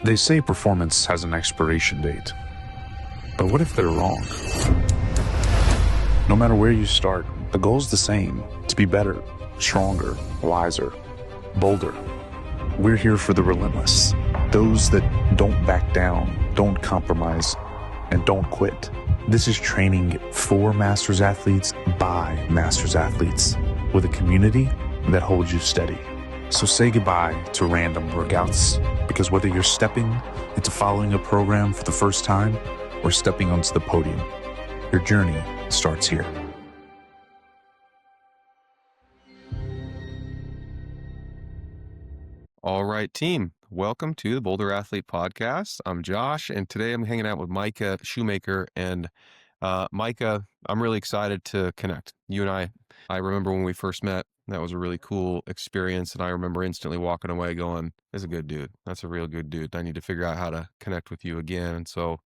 They say performance has an expiration date, but what if they're wrong? No matter where you start, the goal's the same: to be better, stronger, wiser, bolder. We're here for the relentless, those that don't back down, don't compromise, and don't quit. This is training for Masters athletes by Masters athletes, with a community that holds you steady. So say goodbye to random workouts, because whether you're stepping into following a program for the first time or stepping onto the podium, your journey starts here. All right, team. Welcome to the Boulder Athlete Podcast. I'm Josh, and today I'm hanging out with Micah Shoemaker. And Micah, I'm really excited to connect. You and I remember when we first met, that was a really cool experience. And I remember instantly walking away going, "That's a good dude. That's a real good dude. I need to figure out how to connect with you again." And so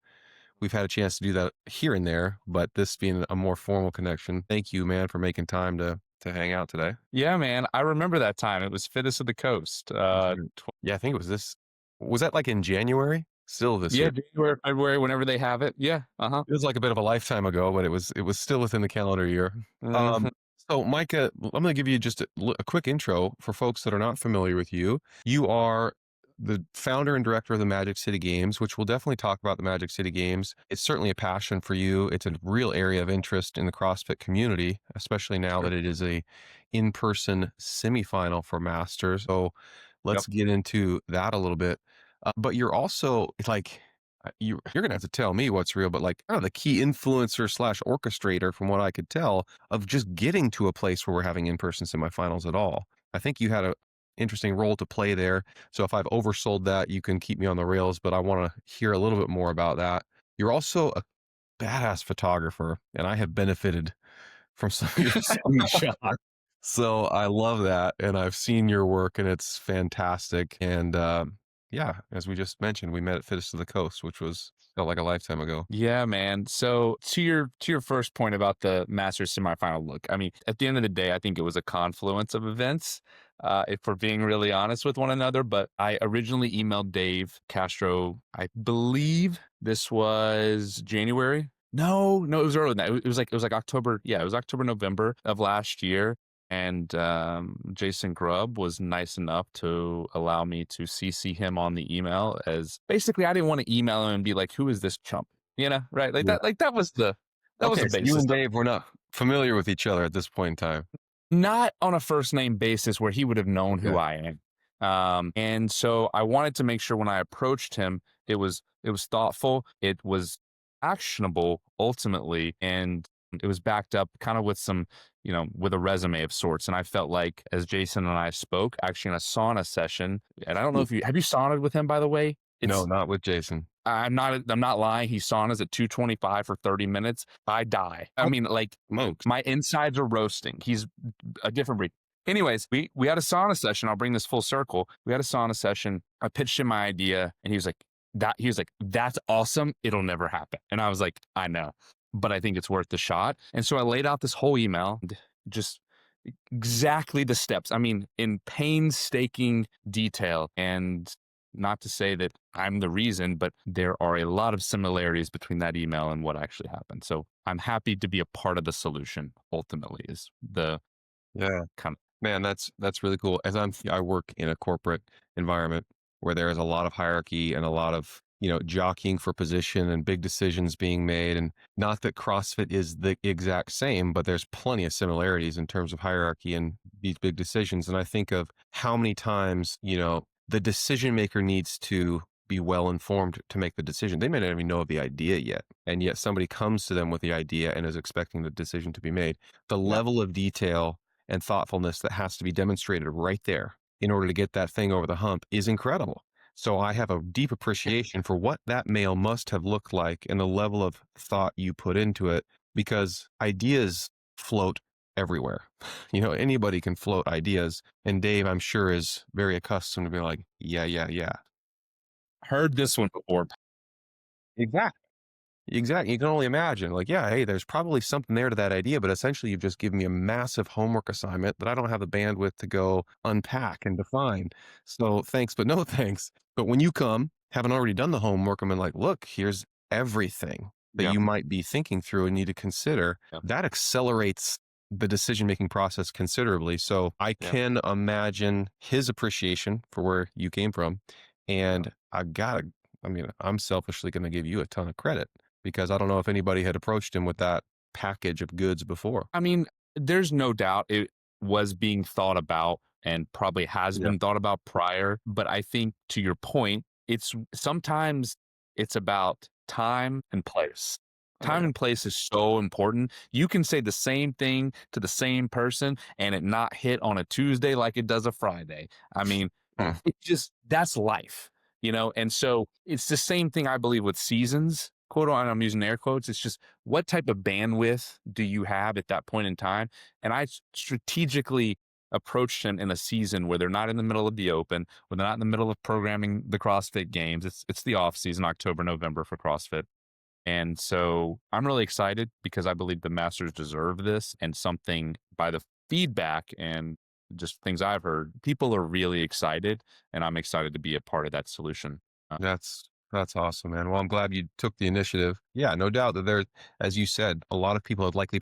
we've had a chance to do that here and there, but this being a more formal connection. Thank you, man, for making time to hang out today. Yeah, man. I remember that time. It was Fittest of the Coast. Yeah, I think it was this. Was that like in January? Still this year? January, February, whenever they have it. Yeah. It was like a bit of a lifetime ago, but it was still within the calendar year. So Micah, I'm going to give you just a quick intro for folks that are not familiar with you. You are the founder and director of the Magic City Games, which we'll definitely talk about the Magic City Games. It's certainly a passion for you. It's a real area of interest in the CrossFit community, especially now that it is a in-person semifinal for Masters. So let's get into that a little bit. But you're also like, you're going to have to tell me what's real, but like the key influencer / orchestrator, from what I could tell, of just getting to a place where we're having in-person semifinals at all. I think you had a interesting role to play there. So if I've oversold that, you can keep me on the rails, but I want to hear a little bit more about that. You're also a badass photographer, and I have benefited from some of your screenshots. So I love that. And I've seen your work, and it's fantastic. And yeah, as we just mentioned, we met at Fittest of the Coast, which felt like a lifetime ago. Yeah, man. So to your first point about the Masters semifinal look, I mean, at the end of the day, I think it was a confluence of events, if we're being really honest with one another. But I originally emailed Dave Castro, I believe this was January. No, it was earlier than that. It was like October. Yeah, it was October, November of last year. And Jason Grubb was nice enough to allow me to CC him on the email, as basically I didn't want to email him and be like, "Who is this chump?" You know, right? Like that. Like that was the basis. You and Dave were not familiar with each other at this point in time. Not on a first name basis where he would have known who I am. And so I wanted to make sure when I approached him, it was thoughtful, it was actionable ultimately, and it was backed up kind of with some, with a resume of sorts. And I felt like, as Jason and I spoke, actually in a sauna session, and I don't know if have you saunaed with him, by the way? No, not with Jason. I'm not lying. He saunas at 225 for 30 minutes. I die. I mean, like, my insides are roasting. He's a different breed. Anyways, we had a sauna session. I'll bring this full circle. We had a sauna session. I pitched him my idea, and he was like, "That's awesome. It'll never happen." And I was like, "I know, but I think it's worth the shot." And so I laid out this whole email, just exactly the steps. I mean, in painstaking detail. And not to say that I'm the reason, but there are a lot of similarities between that email and what actually happened. So I'm happy to be a part of the solution, ultimately, is the kind of. Man, that's really cool. As I work in a corporate environment where there is a lot of hierarchy and a lot of jockeying for position and big decisions being made. And not that CrossFit is the exact same, but there's plenty of similarities in terms of hierarchy and these big decisions. And I think of how many times, the decision maker needs to be well informed to make the decision. They may not even know of the idea yet. And yet somebody comes to them with the idea and is expecting the decision to be made. The level of detail and thoughtfulness that has to be demonstrated right there in order to get that thing over the hump is incredible. So I have a deep appreciation for what that mail must have looked like and the level of thought you put into it, because ideas float everywhere. Anybody can float ideas. And Dave, I'm sure, is very accustomed to being like, yeah. Heard this one before. Exactly. You can only imagine, like, hey, there's probably something there to that idea, but essentially you've just given me a massive homework assignment that I don't have the bandwidth to go unpack and define. So thanks, but no thanks. But when you come haven't already done the homework, I'm like, look, here's everything that you might be thinking through and need to consider. That accelerates the decision-making process considerably. So I can imagine his appreciation for where you came from. And I'm selfishly going to give you a ton of credit because I don't know if anybody had approached him with that package of goods before. I mean, there's no doubt it was being thought about and probably has been thought about prior. But I think to your point, sometimes it's about time and place. Time and place is so important. You can say the same thing to the same person and it not hit on a Tuesday like it does a Friday. I mean, that's life, And so it's the same thing, I believe, with seasons, quote on, I'm using air quotes. It's just what type of bandwidth do you have at that point in time? And I strategically approached him in a season where they're not in the middle of the open, where they're not in the middle of programming the CrossFit games. It's the off season, October, November for CrossFit. And so I'm really excited because I believe the Masters deserve this, and something by the feedback and just things I've heard, people are really excited, and I'm excited to be a part of that solution. That's awesome, man. Well, I'm glad you took the initiative. Yeah, no doubt that there, as you said, a lot of people had likely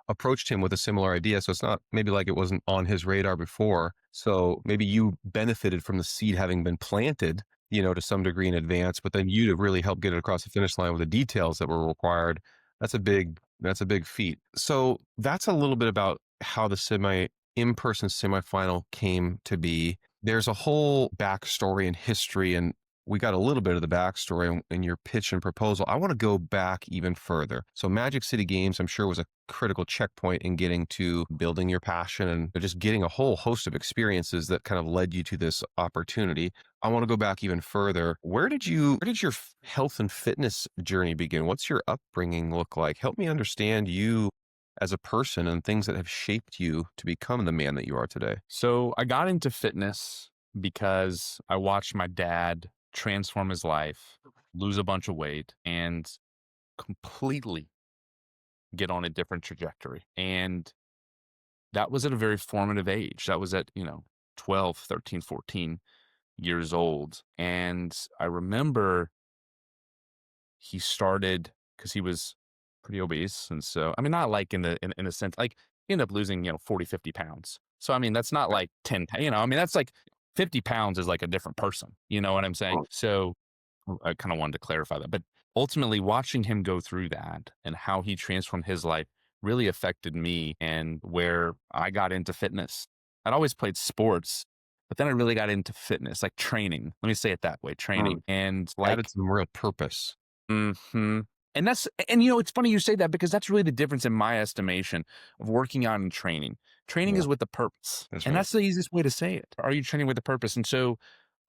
approached him with a similar idea. So it's not maybe like it wasn't on his radar before. So maybe you benefited from the seed having been planted, to some degree in advance, but then you to really help get it across the finish line with the details that were required. That's a big feat. So that's a little bit about how the in-person semifinal came to be. There's a whole backstory and history, and we got a little bit of the backstory in your pitch and proposal. I want to go back even further. So Magic City Games, I'm sure, was a critical checkpoint in getting to building your passion and just getting a whole host of experiences that kind of led you to this opportunity. I want to go back even further. Where did your health and fitness journey begin? What's your upbringing look like? Help me understand you as a person and things that have shaped you to become the man that you are today. So I got into fitness because I watched my dad transform his life, lose a bunch of weight, and completely get on a different trajectory. And that was at a very formative age. That was at, 12, 13, 14 years old. And I remember he started, because he was pretty obese. And so, I mean, not like in a sense, like he ended up losing, 40, 50 pounds. So, I mean, that's not like 10, that's like 50 pounds is like a different person. You know what I'm saying? So I kind of wanted to clarify that. But ultimately, watching him go through that and how he transformed his life really affected me and where I got into fitness. I'd always played sports, but then I really got into fitness, like training. Let me say it that way, training. And added some real purpose. Mm-hmm. And it's funny you say that because that's really the difference in my estimation of working out and training. Training is with a purpose. That's the easiest way to say it. Are you training with a purpose? And so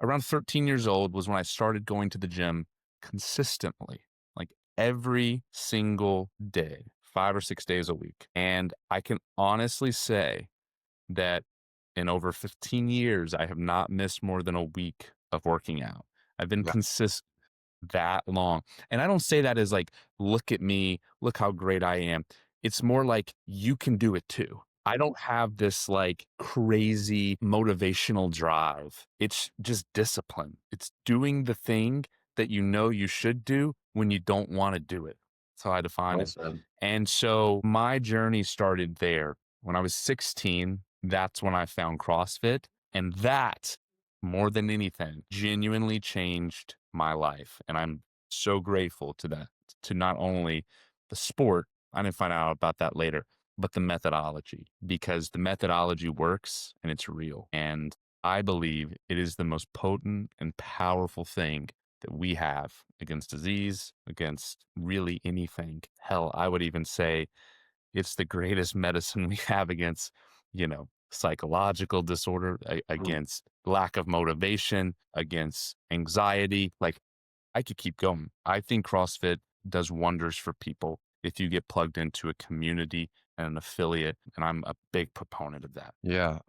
around 13 years old was when I started going to the gym consistently, like every single day, 5 or 6 days a week. And I can honestly say that in over 15 years, I have not missed more than a week of working out. I've been consistent that long. And I don't say that as like, look at me, look how great I am. It's more like you can do it too. I don't have this like crazy motivational drive. It's just discipline. It's doing the thing that you should do when you don't want to do it. That's how I define it. And so my journey started there. When I was 16, that's when I found CrossFit. And that, more than anything, genuinely changed my life. And I'm so grateful to that, to not only the sport, I didn't find out about that later, but the methodology, because the methodology works and it's real. And I believe it is the most potent and powerful thing that we have against disease, against really anything. Hell, I would even say it's the greatest medicine we have against, psychological disorder, against lack of motivation, against anxiety. Like I could keep going. I think CrossFit does wonders for people if you get plugged into a community and an affiliate. And I'm a big proponent of that. Yeah.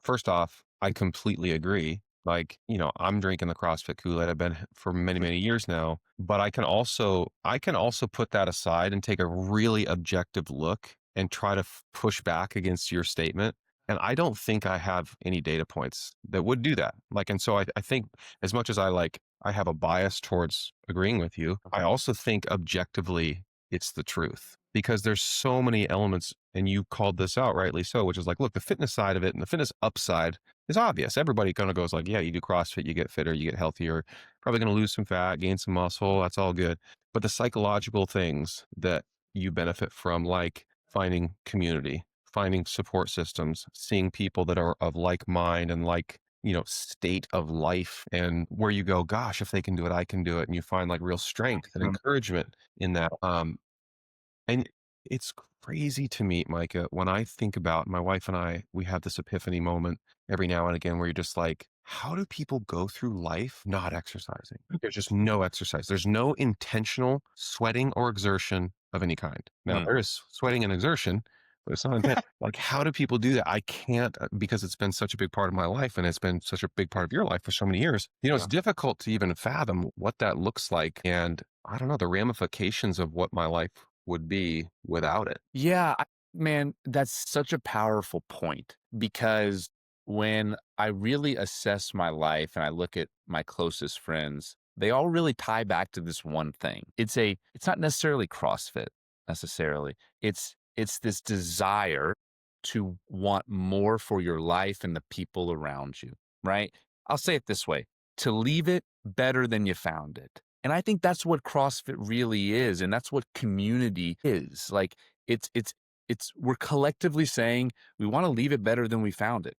First off, I completely agree. Like, I'm drinking the CrossFit Kool-Aid. I've been for many, many years now, but I can also put that aside and take a really objective look and try to push back against your statement. And I don't think I have any data points that would do that. Like, and so I think as much as I like I have a bias towards agreeing with you. I also think objectively it's the truth because there's so many elements, and you called this out rightly so, which is like, look, the fitness side of it and the fitness upside is obvious. Everybody kind of goes like, yeah, you do CrossFit, you get fitter, you get healthier, probably going to lose some fat, gain some muscle. That's all good. But the psychological things that you benefit from, like finding community, finding support systems, seeing people that are of like mind and like, state of life, and where you go, gosh, if they can do it, I can do it. And you find like real strength and encouragement in that. And it's crazy to me, Micah, when I think about my wife and I, we have this epiphany moment every now and again where you're just like, how do people go through life not exercising? There's just no exercise. There's no intentional sweating or exertion of any kind. Now, there is sweating and exertion, but it's not intentional. Like, how do people do that? I can't, because it's been such a big part of my life and it's been such a big part of your life for so many years. It's difficult to even fathom what that looks like. And I don't know, the ramifications of what my life would be without it. Yeah, man, that's such a powerful point because when I really assess my life and I look at my closest friends, they all really tie back to this one thing. It's not necessarily CrossFit necessarily. It's this desire to want more for your life and the people around you, right? I'll say it this way, to leave it better than you found it. And I think that's what CrossFit really is. And that's what community is. Like we're collectively saying we want to leave it better than we found it,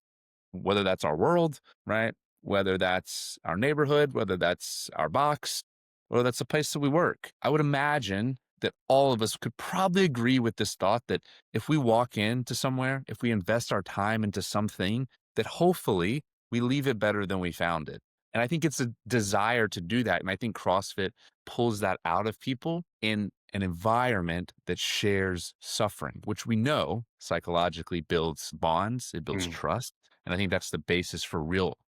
whether that's our world, right? Whether that's our neighborhood, whether that's our box, whether that's the place that we work. I would imagine that all of us could probably agree with this thought that if we walk into somewhere, if we invest our time into something, that hopefully we leave it better than we found it. And I think it's a desire to do that. And I think CrossFit pulls that out of people in an environment that shares suffering, which we know psychologically builds bonds, it builds trust. And I think that's the basis for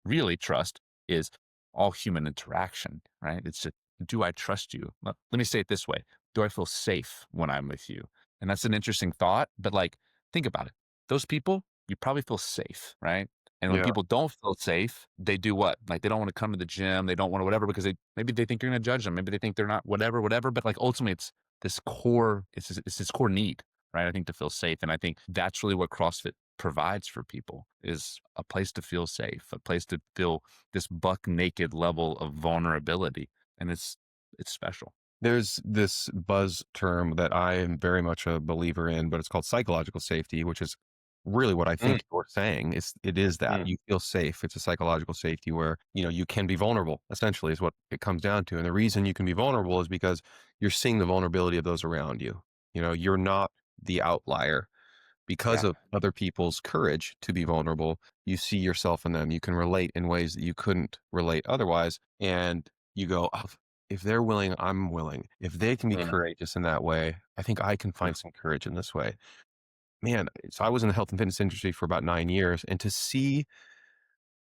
really trust is all human interaction, right? It's just, do I trust you? Let me say it this way. Do I feel safe when I'm with you? And that's an interesting thought, but like, think about it. Those people, you probably feel safe, right? And when people don't feel safe, they do what? Like they don't want to come to the gym. They don't want to whatever because maybe they think you're going to judge them. Maybe they think they're not whatever. But like ultimately it's this core, it's this core need, right? I think to feel safe. And I think that's really what CrossFit provides for people is a place to feel safe, a place to feel this buck naked level of vulnerability. And it's special. There's this buzz term that I am very much a believer in, but it's called psychological safety, which is really what I think you're saying. It is that you feel safe. It's a psychological safety where, you can be vulnerable, essentially is what it comes down to. And the reason you can be vulnerable is because you're seeing the vulnerability of those around you. You're not the outlier. Because of other people's courage to be vulnerable, you see yourself in them. You can relate in ways that you couldn't relate otherwise. And you go, oh, if they're willing, I'm willing. If they can be courageous in that way, I think I can find some courage in this way. Man, so I was in the health and fitness industry for about 9 years, and to see,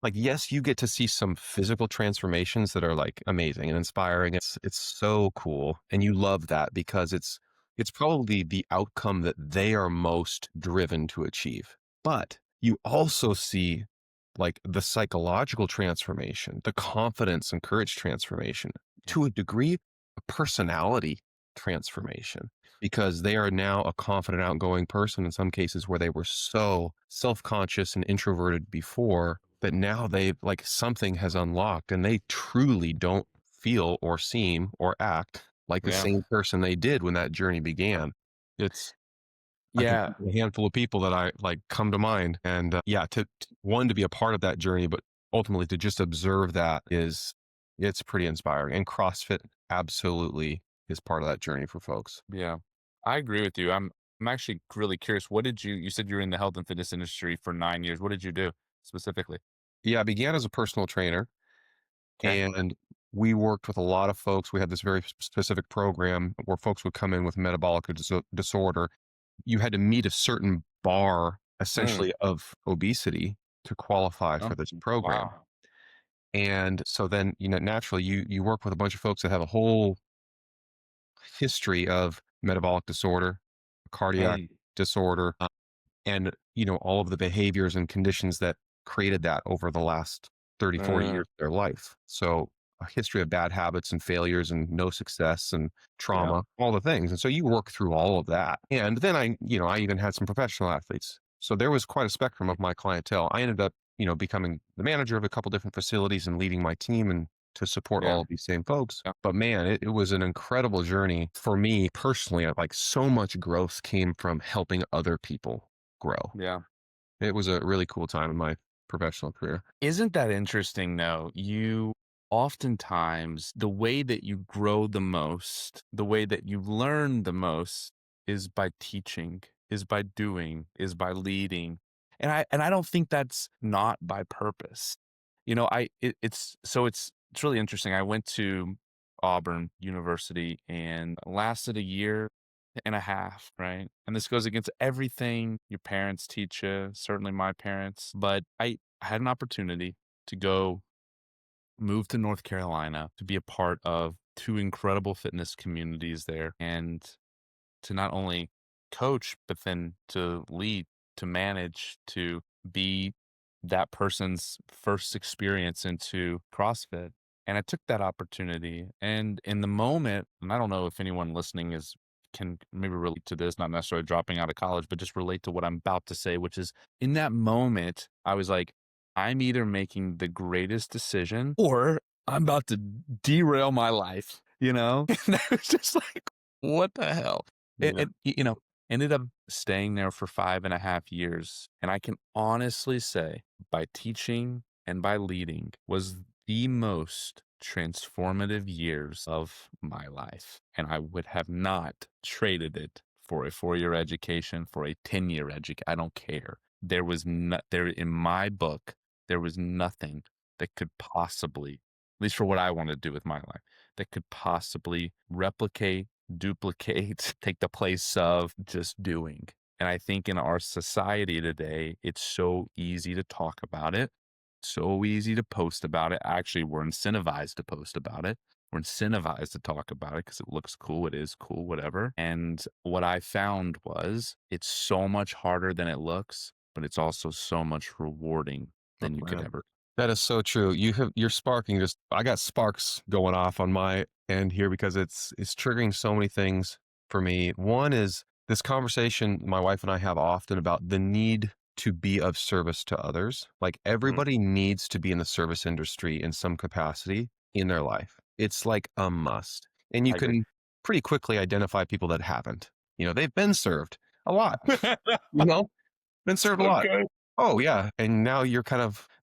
like, yes, you get to see some physical transformations that are like amazing and inspiring. It's so cool, and you love that because it's probably the outcome that they are most driven to achieve. But you also see like the psychological transformation, the confidence and courage transformation, to a degree, a personality transformation, because they are now a confident, outgoing person in some cases where they were so self-conscious and introverted before that now they've like something has unlocked and they truly don't feel or seem or act like the same person they did when that journey began. It's I can think of a handful of people that I like come to mind, and to one, to be a part of that journey, but ultimately to just observe that it's pretty inspiring. And CrossFit absolutely is part of that journey for folks. Yeah, I agree with you. I'm actually really curious. What did you said you were in the health and fitness industry for 9 years. What did you do specifically? Yeah, I began as a personal trainer, Okay. and we worked with a lot of folks. We had this very specific program where folks would come in with metabolic disorder. You had to meet a certain bar, essentially, of obesity to qualify for this program. Wow. And so then, naturally you work with a bunch of folks that have a whole history of metabolic disorder, cardiac disorder, and, all of the behaviors and conditions that created that over the last 30, 40 years of their life. So a history of bad habits and failures and no success and Yeah. trauma, all the things. And so you work through all of that. And then I even had some professional athletes. So there was quite a spectrum of my clientele. I ended up, becoming the manager of a couple different facilities and leading my team and to support all Yeah. of these same folks. Yeah. But man, it was an incredible journey for me personally. Like so much growth came from helping other people grow. Yeah. It was a really cool time in my professional career. Isn't that interesting though? You oftentimes, the way that you grow the most, the way that you learn the most is by teaching, is by doing, is by leading. And I don't think that's not by purpose. It's really interesting. I went to Auburn University and lasted a year and a half, right? And this goes against everything your parents teach you, certainly my parents. But I had an opportunity to go move to North Carolina to be a part of two incredible fitness communities there and to not only coach, but then to lead, to manage, to be that person's first experience into CrossFit. And I took that opportunity. And in the moment, and I don't know if anyone listening can maybe relate to this, not necessarily dropping out of college, but just relate to what I'm about to say, which is in that moment, I was like, I'm either making the greatest decision or I'm about to derail my life, And I was just like, what the hell? Yeah. Ended up staying there for 5.5 years. And I can honestly say by teaching and by leading was the most transformative years of my life. And I would have not traded it for a 4-year education, for a 10-year education. I don't care. There was there in my book, there was nothing that could possibly, at least for what I want to do with my life, that could possibly replicate, duplicate, take the place of just doing. And I think in our society today, it's so easy to talk about it, so easy to post about it. Actually, we're incentivized to post about it. We're incentivized to talk about it because it looks cool. It is cool, whatever. And what I found was it's so much harder than it looks, but it's also so much rewarding than you could Man. ever. That is so true. You're sparking I got sparks going off on my end here because it's triggering so many things for me. One is this conversation my wife and I have often about the need to be of service to others. Like everybody needs to be in the service industry in some capacity in their life. It's like a must. And you I agree. can pretty quickly identify people that haven't. They've been served a lot. Been served a lot. Okay. Oh yeah. And now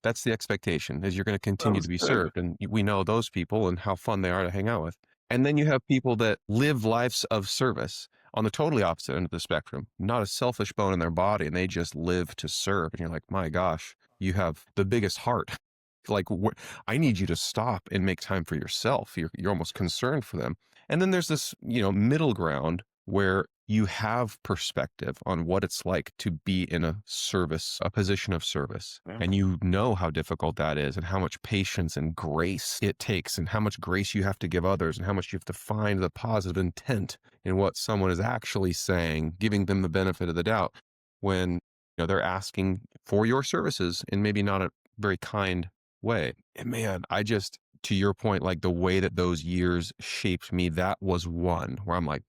that's the expectation is you're going to continue to be served. And we know those people and how fun they are to hang out with. And then you have people that live lives of service on the totally opposite end of the spectrum, not a selfish bone in their body. And they just live to serve. And you're like, my gosh, you have the biggest heart. Like I need you to stop and make time for yourself. You're almost concerned for them. And then there's this, middle ground where you have perspective on what it's like to be in a position of service. Yeah. And you know how difficult that is and how much patience and grace it takes and how much grace you have to give others and how much you have to find the positive intent in what someone is actually saying, giving them the benefit of the doubt when they're asking for your services in maybe not a very kind way. And man, to your point, like the way that those years shaped me, that was one where I'm like,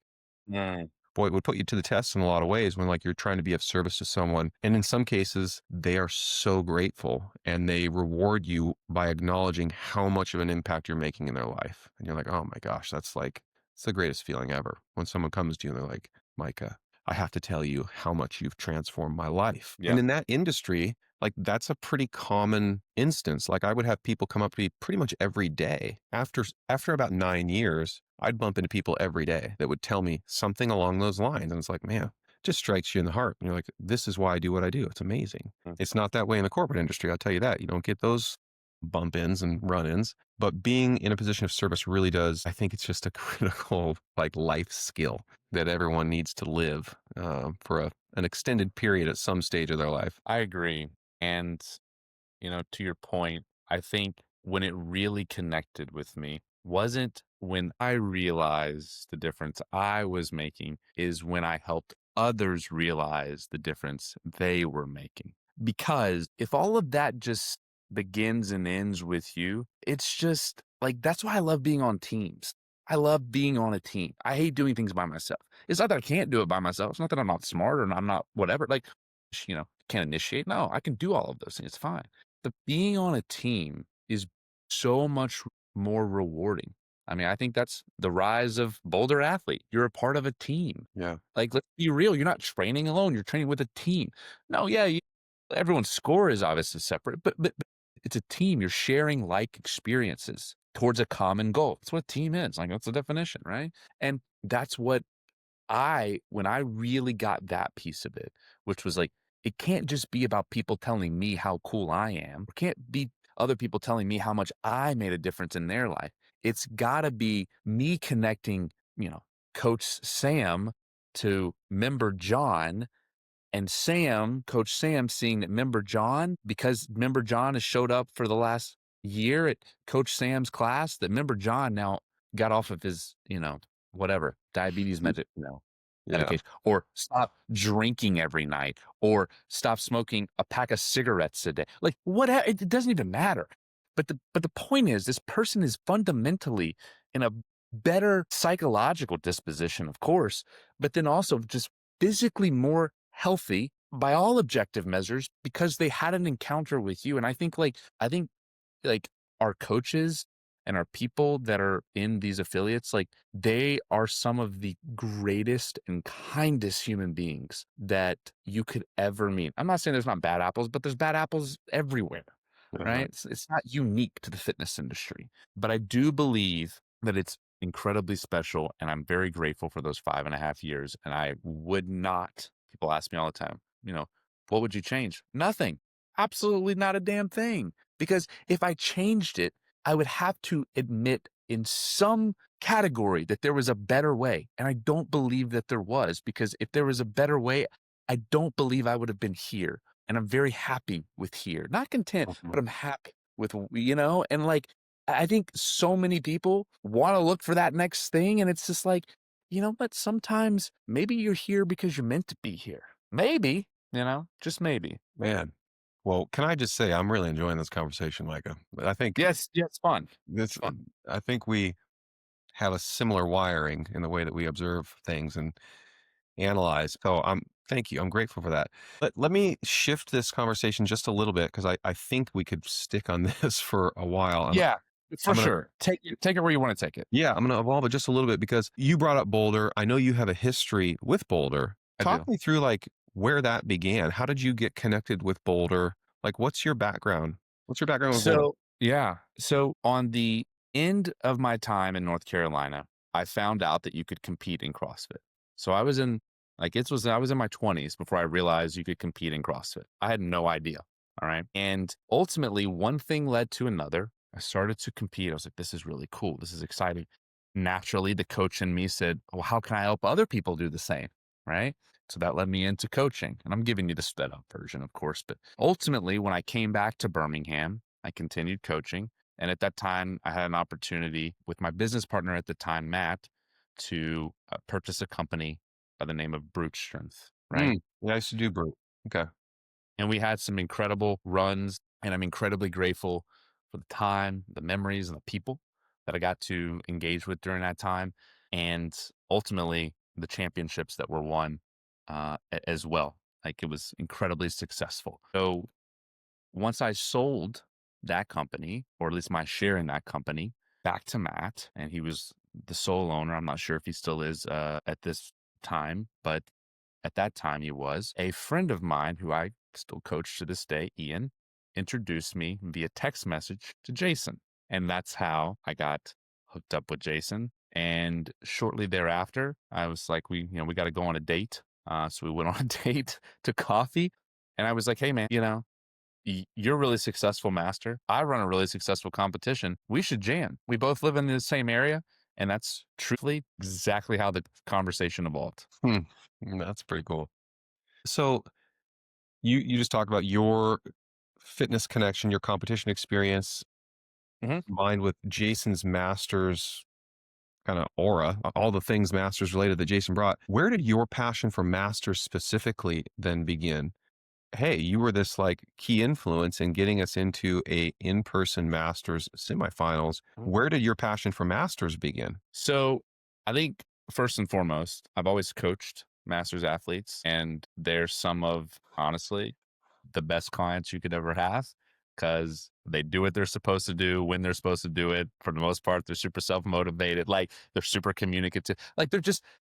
boy, it would put you to the test in a lot of ways when like you're trying to be of service to someone. And in some cases, they are so grateful and they reward you by acknowledging how much of an impact you're making in their life. And you're like, oh my gosh, it's the greatest feeling ever. When someone comes to you and they're like, Micah, I have to tell you how much you've transformed my life. Yeah. And in that industry, like that's a pretty common instance. Like I would have people come up to me pretty much every day. After about 9 years, I'd bump into people every day that would tell me something along those lines. And it's like, man, it just strikes you in the heart. And you're like, this is why I do what I do. It's amazing. It's not that way in the corporate industry. I'll tell you that. You don't get those bump ins and run ins, but being in a position of service really does. I think it's just a critical like life skill that everyone needs to live for an extended period at some stage of their life. I agree. And, to your point, I think when it really connected with me wasn't when I realized the difference I was making, is when I helped others realize the difference they were making. Because if all of that just begins and ends with you, it's just like, that's why I love being on teams. I love being on a team. I hate doing things by myself. It's not that I can't do it by myself. It's not that I'm not smart or I'm not whatever. Like, can't initiate. No, I can do all of those things. It's fine. But being on a team is so much more rewarding. I mean, I think that's the rise of Boulder athlete. You're a part of a team. Yeah. Like, let's be real. You're not training alone. You're training with a team. No, yeah, everyone's score is obviously separate, but it's a team. You're sharing like experiences towards a common goal. That's what a team is. Like, that's the definition, right? And that's what when I really got that piece of it, which was like, it can't just be about people telling me how cool I am. It can't be other people telling me how much I made a difference in their life. It's got to be me connecting, Coach Sam to member John, and Coach Sam, seeing that member John, because member John has showed up for the last year at Coach Sam's class, that member John now got off of his, whatever, diabetes medication, or stop drinking every night, or stop smoking a pack of cigarettes a day. Like, it doesn't even matter. But the point is, this person is fundamentally in a better psychological disposition, of course, but then also just physically more healthy by all objective measures because they had an encounter with you. And I think our coaches and our people that are in these affiliates, like, they are some of the greatest and kindest human beings that you could ever meet. I'm not saying there's not bad apples, but there's bad apples everywhere, right? It's not unique to the fitness industry, but I do believe that it's incredibly special, and I'm very grateful for those 5.5 years. And I would not, people ask me all the time, what would you change? Nothing. Absolutely not a damn thing. Because if I changed it, I would have to admit in some category that there was a better way. And I don't believe that there was, because if there was a better way, I don't believe I would have been here. And I'm very happy with here. Not content, but I'm happy with, and like, I think so many people want to look for that next thing. And it's just like, but sometimes maybe you're here because you're meant to be here. Maybe, just maybe. Man. Well, can I just say, I'm really enjoying this conversation, Micah. I think yes, it's fun. It's fun. I think we have a similar wiring in the way that we observe things and analyze. So thank you. I'm grateful for that. Let me shift this conversation just a little bit, because I think we could stick on this for a while. Sure. Take it where you want to take it. Yeah, I'm going to evolve it just a little bit, because you brought up Boulder. I know you have a history with Boulder. Talk me through where that began. How did you get connected with Boulder? What's your background? What's your background with Boulder? Yeah. So on the end of my time in North Carolina, I found out that you could compete in CrossFit. So I was in I was in my 20s before I realized you could compete in CrossFit. I had no idea. All right. And ultimately, one thing led to another. I started to compete. I was like, this is really cool. This is exciting. Naturally, the coach in me said, well, how can I help other people do the same? Right. So that led me into coaching. And I'm giving you the sped up version, of course. But ultimately, when I came back to Birmingham, I continued coaching. And at that time, I had an opportunity with my business partner at the time, Matt, to purchase a company by the name of Brute Strength. Right. Yeah, I used to do Brute. Okay. And we had some incredible runs. And I'm incredibly grateful for the time, the memories, and the people that I got to engage with during that time. And ultimately, the championships that were won as well. It was incredibly successful. So once I sold that company, or at least my share in that company, back to Matt, and he was the sole owner. I'm not sure if he still is at this time, but at that time he was. A friend of mine who I still coach to this day, Ian, introduced me via text message to Jason. And that's how I got hooked up with Jason. And shortly thereafter, I was like, we got to go on a date. So we went on a date to coffee, and I was like, hey man, you're a really successful master. I run a really successful competition. We should jam. We both live in the same area. And that's truthfully exactly how the conversation evolved. That's pretty cool. So you just talked about your fitness connection, your competition experience, combined with Jason's masters kind of aura, all the things masters related that Jason brought. Where did your passion for masters specifically then begin? hey, you were this like key influence in getting us into a in-person Masters semifinals. Where did your passion for Masters begin? So I think first and foremost, I've always coached Masters athletes, and they're some of, honestly, the best clients you could ever have because they do what they're supposed to do when they're supposed to do it. For the most part, they're super self-motivated. Like, they're super communicative. Like,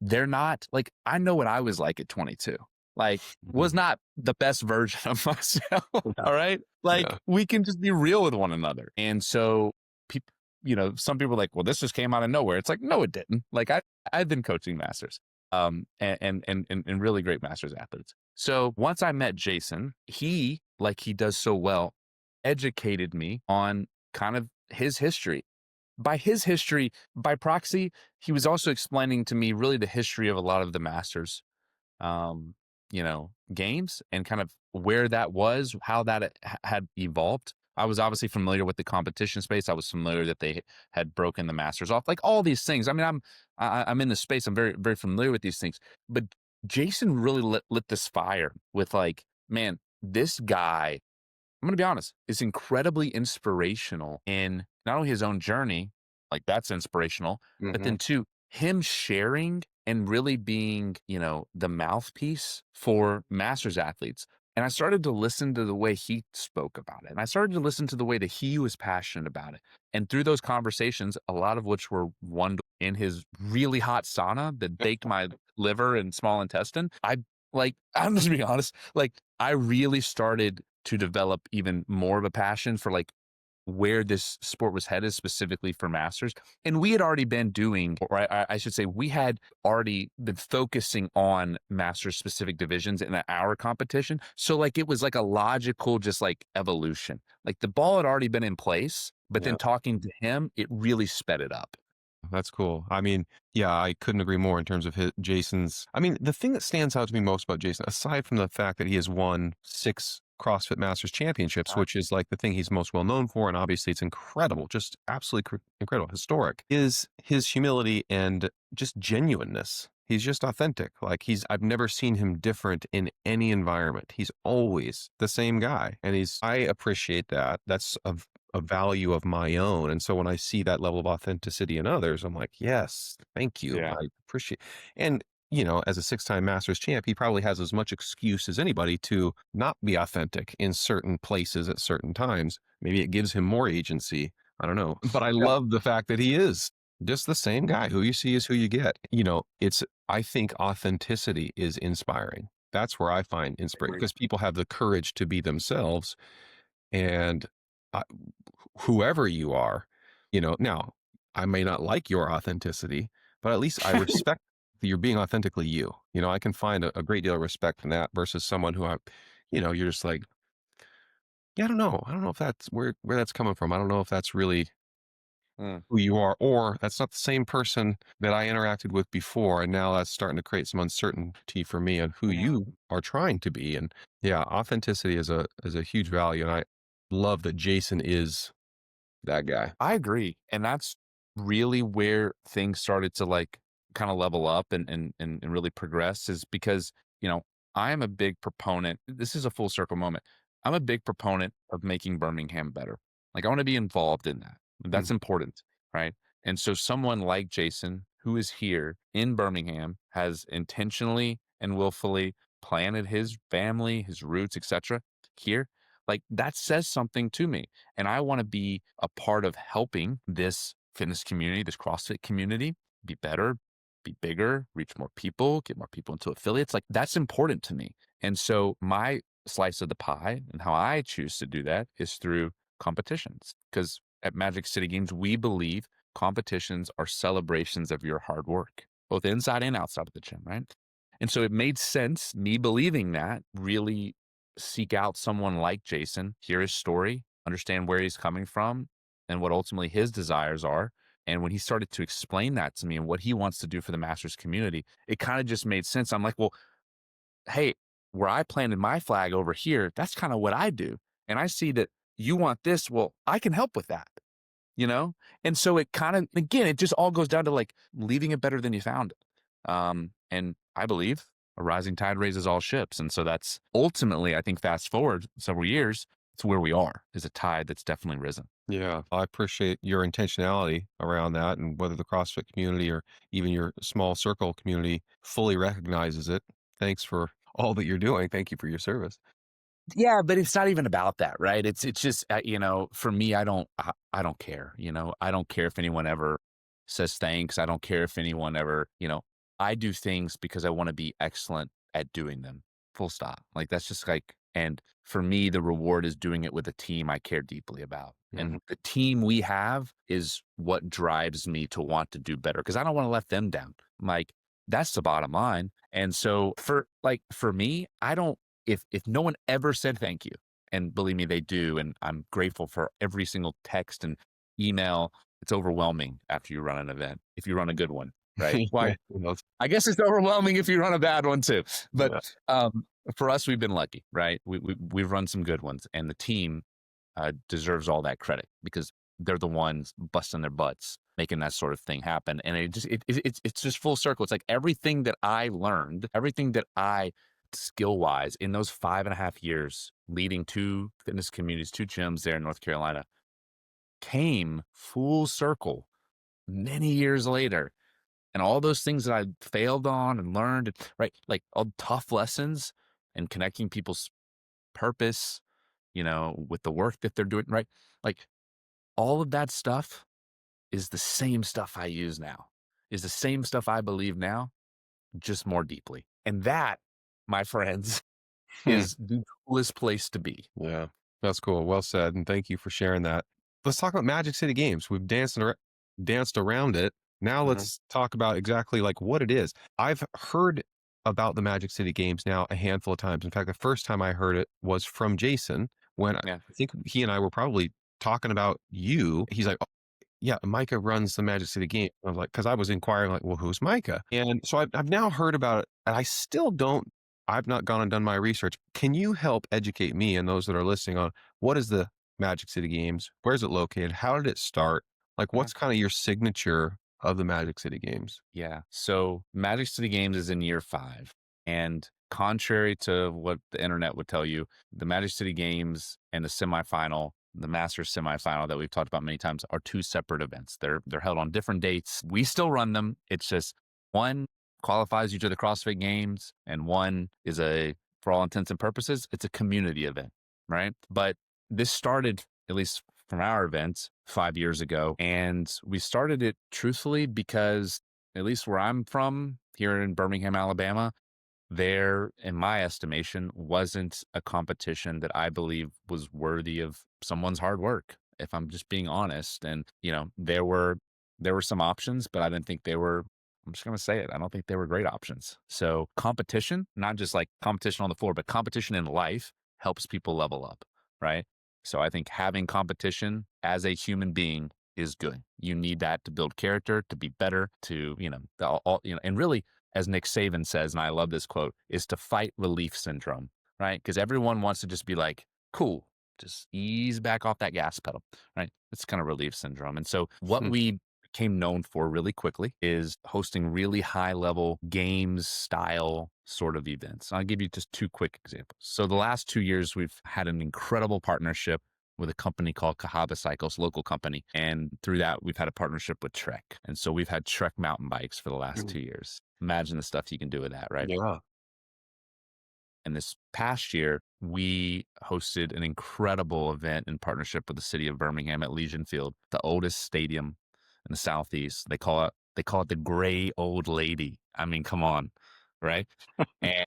they're not like, I know what I was like at 22. Like, was not the best version of myself. All right. Like, we can just be real with one another. And so people, some people are like, well, this just came out of nowhere. It's like, no, it didn't. Like, I've been coaching Masters, and really great Masters athletes. So once I met Jason, he, like he does so well, educated me on kind of his history. By his history, by proxy, he was also explaining to me really the history of a lot of the Masters, um, games, and kind of where that was, how that had evolved. I was obviously familiar with the competition space. I was familiar that they had broken the Masters off, like all these things. I mean, I'm in the space. I'm very, very familiar with these things. But Jason really lit this fire with like, man, this guy, I'm going to be honest, is incredibly inspirational in not only his own journey, like that's inspirational, but then two, him sharing and really being, the mouthpiece for Masters athletes. And I started to listen to the way he spoke about it. And I started to listen to the way that he was passionate about it. And through those conversations, a lot of which were won in his really hot sauna that baked my liver and small intestine, I'm just being honest, like I really started to develop even more of a passion for like where this sport was headed specifically for Masters. And we had already been doing, or I should say, we had already been focusing on Masters specific divisions in our competition. So like, it was like a logical, just like evolution, like the ball had already been in place, but then talking to him, it really sped it up. That's cool. I mean, yeah, I couldn't agree more in terms of Jason's. I mean, the thing that stands out to me most about Jason, aside from the fact that he has won 6 CrossFit Masters championships, which is like the thing he's most well known for, and obviously it's incredible, just absolutely incredible, historic, is his humility and just genuineness. He's just authentic. Like I've never seen him different in any environment. He's always the same guy. And I appreciate that. That's a value of my own. And so when I see that level of authenticity in others, I'm like, yes, thank you. Yeah. I appreciate. And as a 6-time Masters champ, he probably has as much excuse as anybody to not be authentic in certain places at certain times. Maybe it gives him more agency. I don't know. But I love the fact that he is just the same guy. Who you see is who you get. I think authenticity is inspiring. That's where I find inspiration, because people have the courage to be themselves. And whoever you are, now I may not like your authenticity, but at least I respect that you're being authentically you. I can find a great deal of respect in that versus someone who you're just like, yeah, I don't know. I don't know if that's where that's coming from. I don't know if that's really who you are, or that's not the same person that I interacted with before. And now that's starting to create some uncertainty for me on who you are trying to be. And yeah, authenticity is a huge value. And I love that Jason is that guy. I agree. And that's really where things started to like kind of level up and really progress, is because, I am a big proponent. This is a full circle moment. I'm a big proponent of making Birmingham better. Like, I want to be involved in that. That's important. Right. And so someone like Jason, who is here in Birmingham, has intentionally and willfully planted his family, his roots, etc. here. Like, that says something to me. And I want to be a part of helping this fitness community, this CrossFit community, be better, be bigger, reach more people, get more people into affiliates. Like, that's important to me. And so my slice of the pie and how I choose to do that is through competitions. Because at Magic City Games, we believe competitions are celebrations of your hard work, both inside and outside of the gym, right? And so it made sense, me believing that, really seek out someone like Jason, hear his story, understand where he's coming from, and what ultimately his desires are. And when he started to explain that to me and what he wants to do for the Masters community, it kind of just made sense. I'm like, well, hey, where I planted my flag over here, that's kind of what I do. And I see that you want this. Well, I can help with that, And so it kind of, again, it just all goes down to like leaving it better than you found it. And I believe a rising tide raises all ships. And so that's ultimately, I think, fast forward several years, it's where we are, is a tide that's definitely risen. Yeah, I appreciate your intentionality around that, and whether the CrossFit community or even your small circle community fully recognizes it. Thanks for all that you're doing. Thank you for your service. Yeah, but it's not even about that, right? It's just for me, I don't care. I don't care if anyone ever says thanks. I don't care if anyone ever, I do things because I want to be excellent at doing them. Full stop. Like that's just like, and for me, the reward is doing it with a team I care deeply about. And the team we have is what drives me to want to do better because I don't want to let them down. Like that's the bottom line. And so for me, I don't if no one ever said thank you, and believe me, they do, and I'm grateful for every single text and email. It's overwhelming after you run an event, if you run a good one, right? Why? I guess it's overwhelming if you run a bad one too. But for us, we've been lucky, right? We've run some good ones, and the team deserves all that credit because they're the ones busting their butts making that sort of thing happen. And it's just full circle. It's like everything that I learned, everything that I skill wise in those 5.5 years leading 2 fitness communities, 2 gyms there in North Carolina came full circle many years later. And all those things that I failed on and learned, right? Like all tough lessons and connecting people's purpose, with the work that they're doing, right? Like all of that stuff is the same stuff I use now, is the same stuff I believe now, just more deeply. And that, my friends, is the coolest place to be. Yeah, that's cool. Well said. And thank you for sharing that. Let's talk about Magic City Games. We've danced around it. Now let's talk about exactly like what it is. I've heard about the Magic City Games now a handful of times. In fact, the first time I heard it was from Jason when I think he and I were probably talking about you. He's like, yeah, Micah runs the Magic City Game. I was like, because I was inquiring, like, well, who's Micah? And so I've now heard about it, and I've not gone and done my research. Can you help educate me and those that are listening on what is the Magic City Games? Where's it located? How did it start? Like, what's kind of your signature of the Magic City Games? Yeah. So Magic City Games is in year 5. And contrary to what the internet would tell you, the Magic City Games and the Masters semifinal that we've talked about many times are 2 separate events. They're held on different dates. We still run them. It's just one qualifies you to the CrossFit Games, and one is for all intents and purposes, it's a community event, right? But this started, at least from our events, 5 years ago, and we started it truthfully because, at least where I'm from, here in Birmingham, Alabama, there, in my estimation, wasn't a competition that I believe was worthy of someone's hard work, if I'm just being honest. And, there were some options, but I didn't think they were, I'm just going to say it, I don't think they were great options. So competition, not just like competition on the floor, but competition in life helps people level up, right? So I think having competition as a human being is good. You need that to build character, to be better, to, and really, as Nick Saban says, and I love this quote, is to fight relief syndrome, right? Because everyone wants to just be like, cool, just ease back off that gas pedal, right? It's kind of relief syndrome. And so what we became known for really quickly is hosting really high level games style sort of events. I'll give you just 2 quick examples. So the last 2 years, we've had an incredible partnership with a company called Cahaba Cycles, local company. And through that, we've had a partnership with Trek. And so we've had Trek mountain bikes for the last 2 years. Imagine the stuff you can do with that, right? Yeah. And this past year, we hosted an incredible event in partnership with the city of Birmingham at Legion Field, the oldest stadium in the Southeast. They call it the Gray Old Lady. I mean, come on, right? And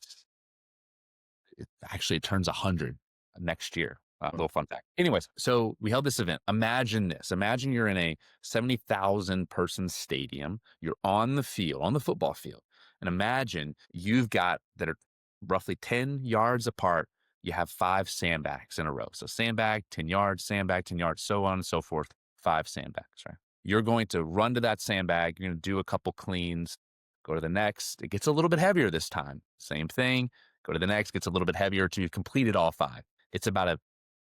it turns 100 next year. Little fun fact. Anyways, so we held this event. Imagine this. Imagine you're in a 70,000 person stadium. You're on the field, on the football field. And imagine you've got that are roughly 10 yards apart. You have 5 sandbags in a row. So sandbag, 10 yards, sandbag, 10 yards, so on and so forth. 5 sandbags, right? You're going to run to that sandbag. You're going to do a couple cleans, go to the next. It gets a little bit heavier this time. Same thing. Go to the next, gets a little bit heavier till you've completed all 5. It's about a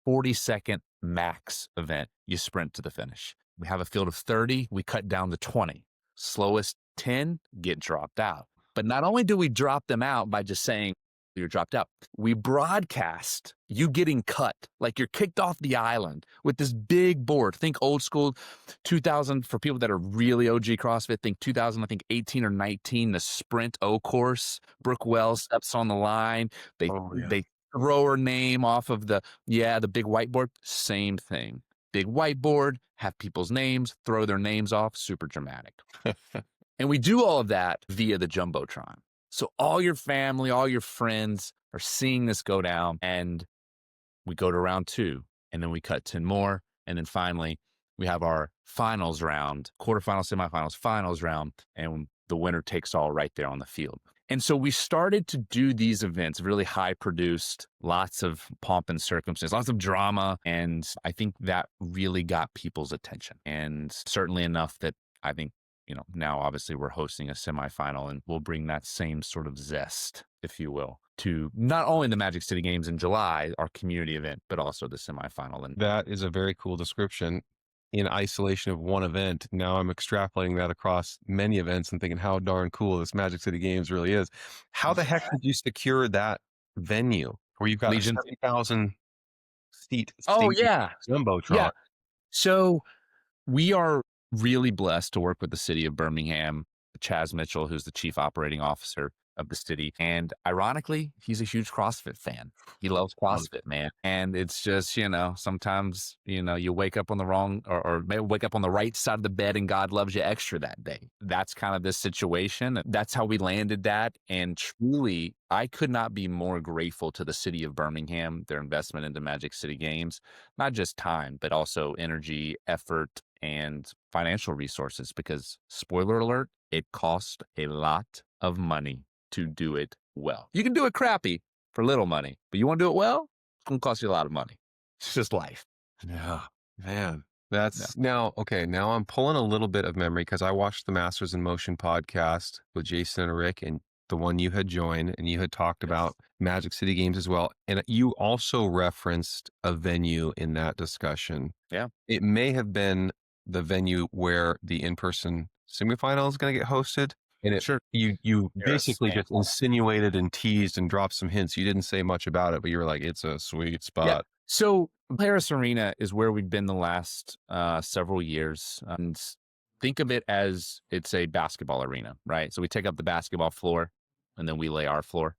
40-second max event. You sprint to the finish. We have a field of 30. We cut down to 20. Slowest 10 get dropped out. But not only do we drop them out by just saying you're dropped out, we broadcast you getting cut. Like you're kicked off the island with this big board. Think old school 2000 for people that are really OG CrossFit. Think 2000, I think 18 or 19, the sprint O course. Brooke Wells steps on the line. They throw her name off of the big whiteboard. Same thing. Big whiteboard, have people's names, throw their names off, super dramatic. And we do all of that via the Jumbotron. So all your family, all your friends are seeing this go down, and we go to round 2, and then we cut 10 more. And then finally, we have our finals round, quarterfinals, semifinals, finals round, and the winner takes all right there on the field. And so we started to do these events, really high produced, lots of pomp and circumstance, lots of drama. And I think that really got people's attention. And certainly enough that I think, now obviously we're hosting a semifinal, and we'll bring that same sort of zest, if you will, to not only the Magic City Games in July, our community event, but also the semifinal. And that is a very cool description in isolation of one event. Now I'm extrapolating that across many events and thinking how darn cool this Magic City Games really is. How the heck did you secure that venue where you've got Legion. a 70,000 seat Jumbotron? Yeah. So we are really blessed to work with the city of Birmingham, Chaz Mitchell, who's the chief operating officer of the city. And ironically, he's a huge CrossFit fan. He loves CrossFit, man. And it's just, sometimes, you wake up on the wrong or maybe wake up on the right side of the bed and God loves you extra that day. That's kind of this situation. That's how we landed that. And truly, I could not be more grateful to the city of Birmingham, their investment into Magic City Games, not just time, but also energy, effort, and financial resources, because spoiler alert, it cost a lot of money to do it well. You can do it crappy for little money, but you want to do it well, it's going to cost you a lot of money. It's just life. Yeah, man. Now I'm pulling a little bit of memory because I watched the Masters in Motion podcast with Jason and Rick, and the one you had joined, and you had talked about Magic City Games as well. And you also referenced a venue in that discussion. Yeah. It may have been the venue where the in-person semifinal is going to get hosted. And you basically just insinuated and teased and dropped some hints. You didn't say much about it, but you were like, it's a sweet spot. Yeah. So Harris Arena is where we've been the last several years. And think of it as it's a basketball arena, right? So we take up the basketball floor and then we lay our floor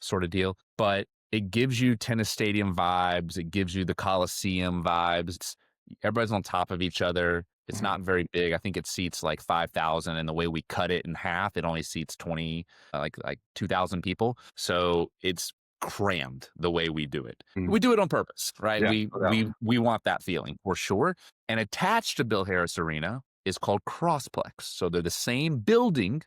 sort of deal. But it gives you tennis stadium vibes. It gives you the Coliseum vibes. Everybody's on top of each other. It's not very big. I think it seats like 5,000, and the way we cut it in half, it only seats 20, like 2,000 people. So it's crammed the way we do it. We do it on purpose, right? Yeah, we want that feeling for sure. And attached to Bill Harris Arena is called Crossplex. So they're the same building.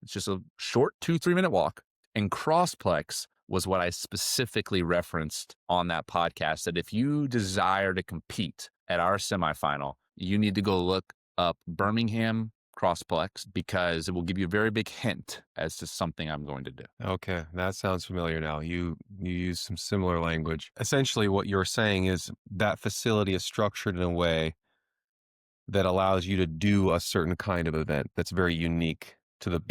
It's just a short 2-3 minute walk. And Crossplex was what I specifically referenced on that podcast, that if you desire to compete at our semifinal, you need to go look up Birmingham Crossplex, because it will give you a very big hint as to something I'm going to do. Okay, that sounds familiar now. You use some similar language. Essentially, what you're saying is that facility is structured in a way that allows you to do a certain kind of event that's very unique to the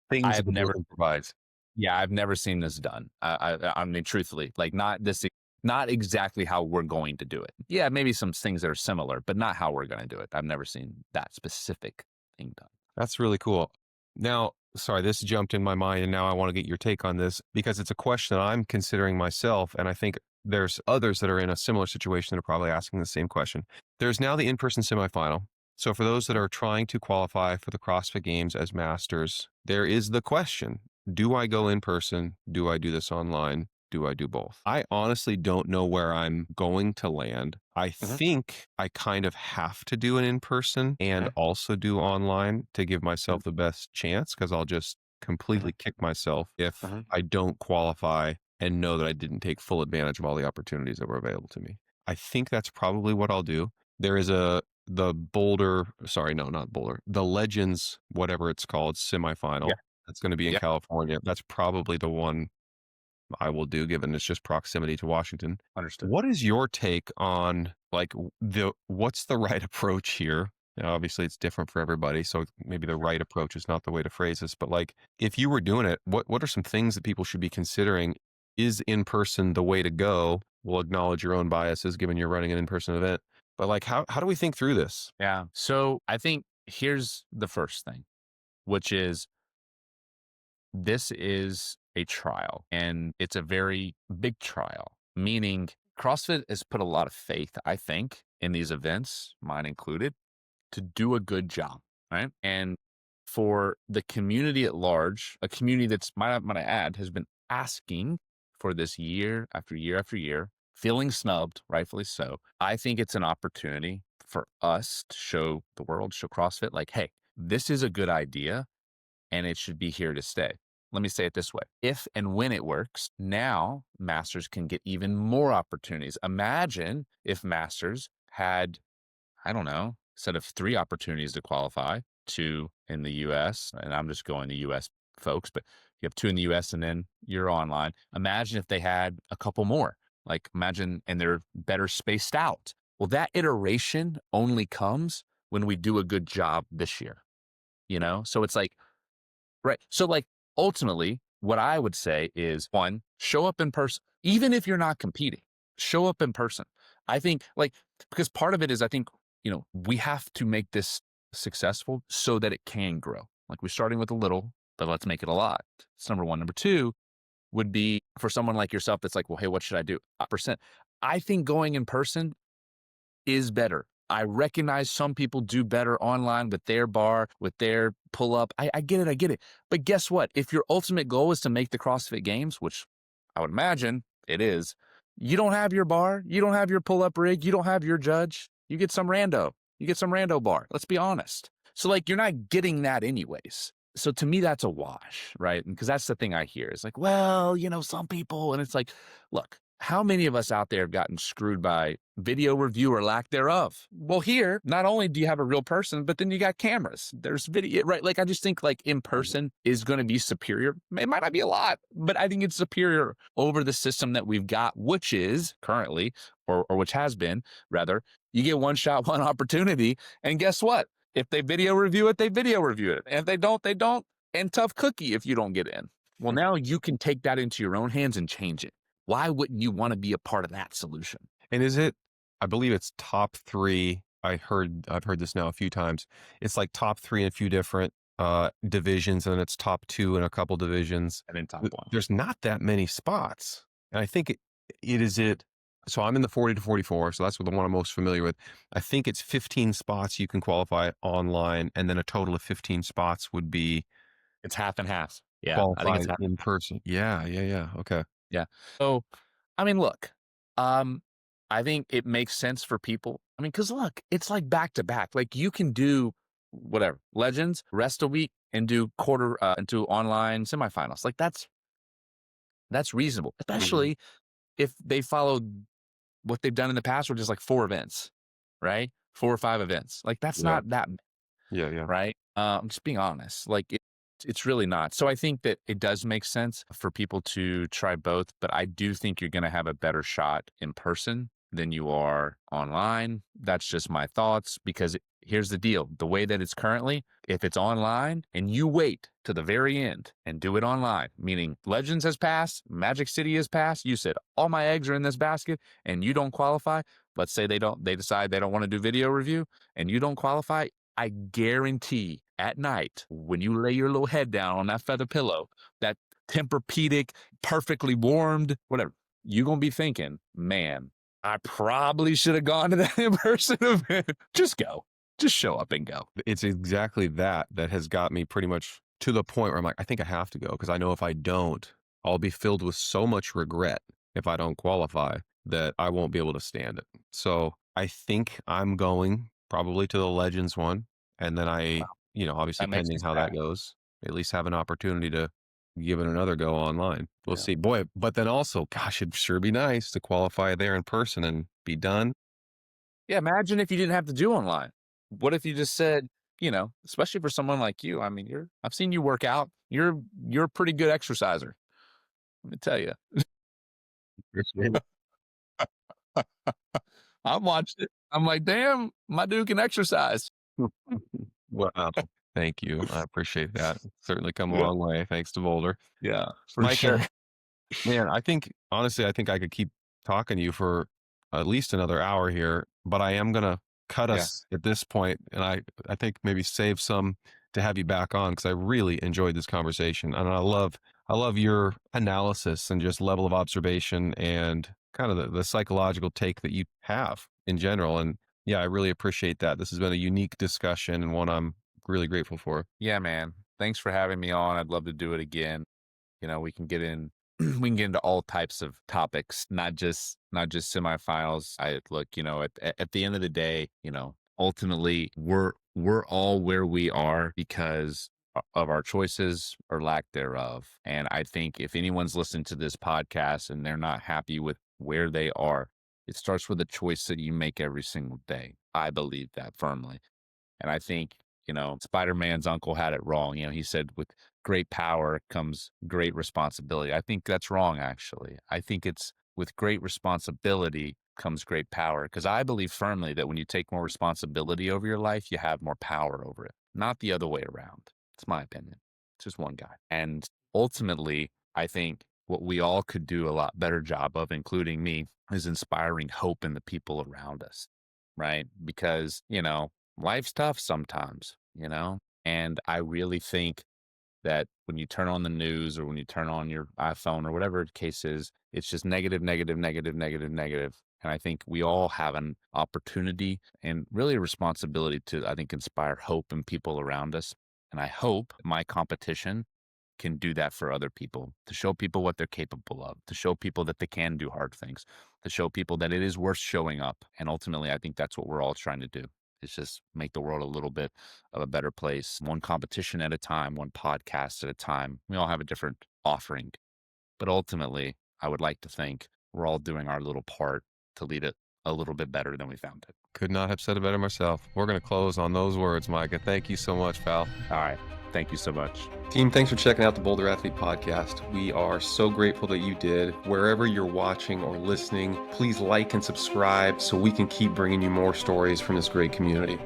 things that the building provides. Yeah, I've never seen this done. I mean, truthfully, like not exactly how we're going to do it. Yeah, maybe some things that are similar, but not how we're going to do it. I've never seen that specific thing done. That's really cool. Now, sorry, this jumped in my mind, and now I want to get your take on this, because it's a question I'm considering myself, and I think there's others that are in a similar situation that are probably asking the same question. There's now the in-person semifinal. So for those that are trying to qualify for the CrossFit Games as masters, there is the question, do I go in person? Do I do this online? Do I do both? I honestly don't know where I'm going to land. I think I kind of have to do an in-person and also do online to give myself the best chance, because I'll just completely kick myself if I don't qualify and know that I didn't take full advantage of all the opportunities that were available to me. I think that's probably what I'll do. There is the Legends, whatever it's called, semifinal. That's going to be in California. That's probably the one I will do, given it's just proximity to Washington. Understood. What is your take on what's the right approach here? Now, obviously it's different for everybody. So maybe the right approach is not the way to phrase this, but like if you were doing it, what are some things that people should be considering? Is in person the way to go? We'll acknowledge your own biases given you're running an in-person event, but like, how do we think through this? Yeah. So I think here's the first thing, which is this is a trial and it's a very big trial, meaning CrossFit has put a lot of faith, I think, in these events, mine included, to do a good job, right? And for the community at large, a community that's, might I add, has been asking for this year after year after year, feeling snubbed, rightfully so. I think it's an opportunity for us to show the world, show CrossFit, like, hey, this is a good idea and it should be here to stay. Let me say it this way. If and when it works, now masters can get even more opportunities. Imagine if masters had, I don't know, instead of 3 opportunities to qualify, 2 in the US, and I'm just going the US folks, but you have 2 in the US and then you're online. Imagine if they had a couple more, like imagine, and they're better spaced out. Well, that iteration only comes when we do a good job this year, So it's like, right. So like ultimately what I would say is 1, show up in person, even if you're not competing, show up in person. I think like, because part of it is, I think, we have to make this successful so that it can grow. Like we're starting with a little, but let's make it a lot. It's number 1. Number 2 would be for someone like yourself that's like, well, hey, what should I do? Percent. I think going in person is better. I recognize some people do better online with their bar, with their pull up. I get it. But guess what? If your ultimate goal is to make the CrossFit Games, which I would imagine it is, you don't have your bar, you don't have your pull up rig, you don't have your judge, you get some rando. You get some rando bar. Let's be honest. So like, you're not getting that anyways. So to me, that's a wash, right? Because that's the thing I hear. It's like, well, some people, and it's like, look, how many of us out there have gotten screwed by video review or lack thereof? Well, here, not only do you have a real person, but then you got cameras. There's video, right? Like, I just think like in person is going to be superior. It might not be a lot, but I think it's superior over the system that we've got, which is currently, or which has been rather, you get one shot, one opportunity. And guess what? If they video review it, they video review it. And if they don't, they don't. And tough cookie if you don't get in. Well, now you can take that into your own hands and change it. Why wouldn't you want to be a part of that solution? And I believe it's top 3. I've heard this now a few times. It's like top 3 in a few different divisions, and it's top 2 in a couple divisions. And then top 1. There's not that many spots. And I think so I'm in the 40 to 44. So that's the one I'm most familiar with. I think it's 15 spots you can qualify online. And then a total of 15 spots would be. It's half and half. Yeah. Qualified I think it's in person. Yeah. Okay. Yeah. So, I mean, look, I think it makes sense for people. I mean, because look, it's like back to back. Like you can do whatever, Legends, rest a week and do into online semifinals. Like that's reasonable, especially if they follow what they've done in the past, which is like 4 events, right? 4 or 5 events. Like that's not that. Yeah. Right. I'm just being honest. Like it's really not. So I think that it does make sense for people to try both, but I do think you're going to have a better shot in person than you are online. That's just my thoughts, because here's the deal. The way that it's currently, if it's online and you wait to the very end and do it online, meaning Legends has passed, Magic City has passed, you said, all my eggs are in this basket and you don't qualify. Let's say they decide they don't want to do video review and you don't qualify. I guarantee at night, when you lay your little head down on that feather pillow, that Tempur-Pedic, perfectly warmed, whatever, you're going to be thinking, man, I probably should have gone to that in-person event. Just go. Just show up and go. It's exactly that has got me pretty much to the point where I'm like, I think I have to go, because I know if I don't, I'll be filled with so much regret if I don't qualify that I won't be able to stand it. So I think I'm going probably to the Legends one. And then obviously pending how that goes, at least have an opportunity to give it another go online. We'll see. Boy, but then also, gosh, it'd sure be nice to qualify there in person and be done. Yeah, imagine if you didn't have to do online. What if you just said, especially for someone like you, I mean, I've seen you work out. You're a pretty good exerciser. Let me tell you. I watched it. I'm like, damn, my dude can exercise. Wow. Thank you. I appreciate that. Certainly come a Yeah. long way thanks to Boulder. Yeah, for Micah, sure. man, I think honestly, I think I could keep talking to you for at least another hour here, but I am gonna cut Yeah. us at this point, and I think maybe save some to have you back on because I really enjoyed this conversation, and I love your analysis and just level of observation and kind of the psychological take that you have in general. And yeah, I really appreciate that. This has been a unique discussion and one I'm really grateful for. Yeah, man. Thanks for having me on. I'd love to do it again. We can get in we can get into all types of topics, not just semifinals. I look, at the end of the day, ultimately we're all where we are because of our choices or lack thereof. And I think if anyone's listening to this podcast and they're not happy with where they are, it starts with a choice that you make every single day. I believe that firmly. And I think, Spider-Man's uncle had it wrong. He said with great power comes great responsibility. I think that's wrong, actually. I think it's with great responsibility comes great power because I believe firmly that when you take more responsibility over your life, you have more power over it, not the other way around. It's my opinion. It's just one guy. And ultimately, I think what we all could do a lot better job of, including me, is inspiring hope in the people around us, right? Because, life's tough sometimes, and I really think that when you turn on the news or when you turn on your iPhone or whatever the case is, it's just negative, negative, negative, negative, negative. And I think we all have an opportunity and really a responsibility to, I think, inspire hope in people around us. And I hope my competition can do that for other people, to show people what they're capable of, to show people that they can do hard things, to show people that it is worth showing up. And ultimately, I think that's what we're all trying to do. Is just make the world a little bit of a better place, one competition at a time, one podcast at a time. We all have a different offering. But ultimately, I would like to think we're all doing our little part to lead it a little bit better than we found it. Could not have said it better myself. We're going to close on those words, Micah. Thank you so much, pal. All right. Thank you so much. Team, thanks for checking out the Boulder Athlete Podcast. We are so grateful that you did. Wherever you're watching or listening, please like and subscribe so we can keep bringing you more stories from this great community.